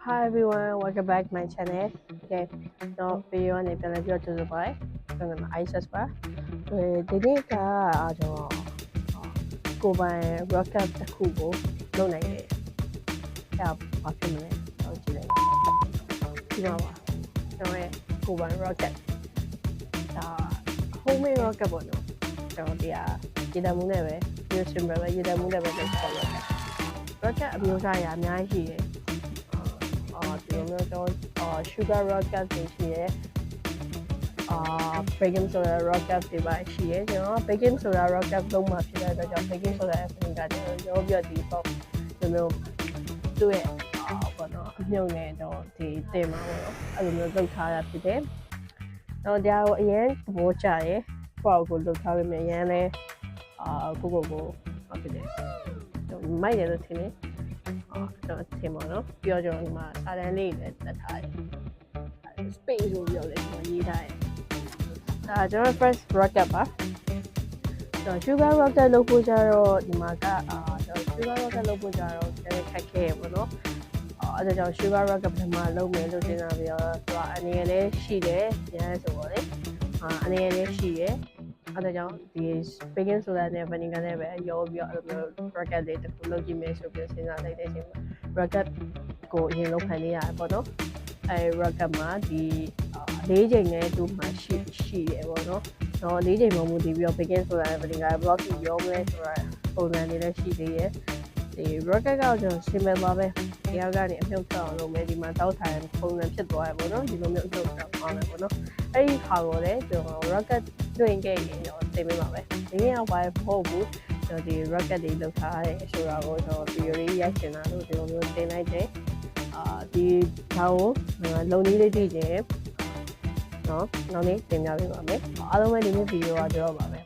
Hi everyone, welcome back to my channel. Okay, now video này bên lại cho tụi bay, còn là Isis ba. Rồiဒီနေ့ကတော့ကိုပိုင် rocket တစ်ခုကိုလုပ်နိုင်တယ်။အဲ့ဘာဖြစ်မလဲ။တော့ကြည့်လိုက်။ဒီမှာပါ။ကျွန်တော်ရဲ့ကိုပိုင် rocket ဒါ homemade rocket ပေါ့နော်။ကျွန်တော်ဒီရေတံမှုနဲ့ပဲမျိုးစင်ပဲရေတံမှုနဲ့ပဲလုပ်ဆောင်ရတယ်။ rocket အမျိုးအစားအများကြီးရှိတယ်။ဒီလိုမျိုးတော့sugar rocket တွေရှိတယ် baking soda rocket တွေပါရှိတယ်ကျွန်တော် baking soda rocket သုံးမှာဖြစ်တဲ့အတွက်ကြောင့် baking soda အပြင်ကကျွန်တော်ပြောပြဒီပေါ့ဒီမျိုးသူ့ရဲ့ပေါ့နော်အမြုပ်နဲ့တော့ဒီတင်မှာပေါ့နော်အဲ့လိုမျိုးလုပ်ထားတာဖြစ်တယ်တော့ဒါကိုအရင်သဘောကျတယ်ပေါ့ကိုလုပ်ထားပေးမယ်အရင်လဲကိုဖြစ်တယ်မိုက်တယ်လို့ထင်တယ်တော့ထင်ပါတော့ပြောကျွန်တော်ဒီမှာစာတန်းလေးလည်းတက်ထားတယ် space ကိုပြောလဲကျွန်တော်ရေးထားတယ်ဒါကျွန်တော် first rocket ပါကျွန်တော် sugar rocket လုပ်ဖို့ကြတော့ဒီမှာကကျွန်တော် sugar rocket လုပ်ဖို့ကြတော့တကယ်ခက်ခဲပေါ့နော်အဲ့ဒါကြောင့် sugar rocket ပထမလုပ်မယ်လို့တင်တာပြီးတော့သူကအနေနဲ့လည်းရှိတယ်ညဆိုတော့လေအနေနဲ့လည်းရှိတယ်အဲ့ဒါကြောင့်ဒီ baking soda နဲ့ vinegar နဲ့ပဲရောပြီးတော့အဲ့လိုမျိုး rocket လေးတစ်ခုလုပ်ကြည့်မယ်ဆိုပြီးစဉ်းစားလိုက်တဲ့အချိန်မှာ rocket ကိုအရင်လုပ်ခံနေရတယ်ပေါ့နော်အဲ rocket မှာဒီ၄ချိန်နဲ့တူမှရှိရပေါ့နော်တော့၄ချိန်မှမူတည်ပြီးတော့ baking soda နဲ့ vinegar block ကြီးရောမလဲဆိုတော့ပုံစံလေးလည်းရှိသေးတယ်ဒီ rocket ကကျွန်တော် simple ပါပဲဒီအောက်ကနေအမြုပ်တောက်လုပ်မယ်ဒီမှာတောက်ထိုင်ပုံစံဖြစ်သွားရပေါ့နော်ဒီလိုမျိုးအမြုပ်တောက်ပါမယ်ပေါ့နော်အဲ့ဒီခါကိုလည်းကျွန်တော် rocket တွင်ခဲ့ရင်တော့သိပေးပါမယ်ဒီနေ့တော့ဘာမဟုတ်ဘူးကျွန်တော်ဒီ rocket တွေလောက်ထားတယ်ဆိုတာကိုကျွန်တော် video လေးရိုက်ချင်တာလို့ဒီလိုမျိုးတင်လိုက်တယ်ဒီဒါကိုလုံနည်းလေးကြည့်ချင်နော်နောက်နေ့တင်ပြပေးပါမယ်အားလုံးပဲဒီနေ့ video ကတော့ပါပဲ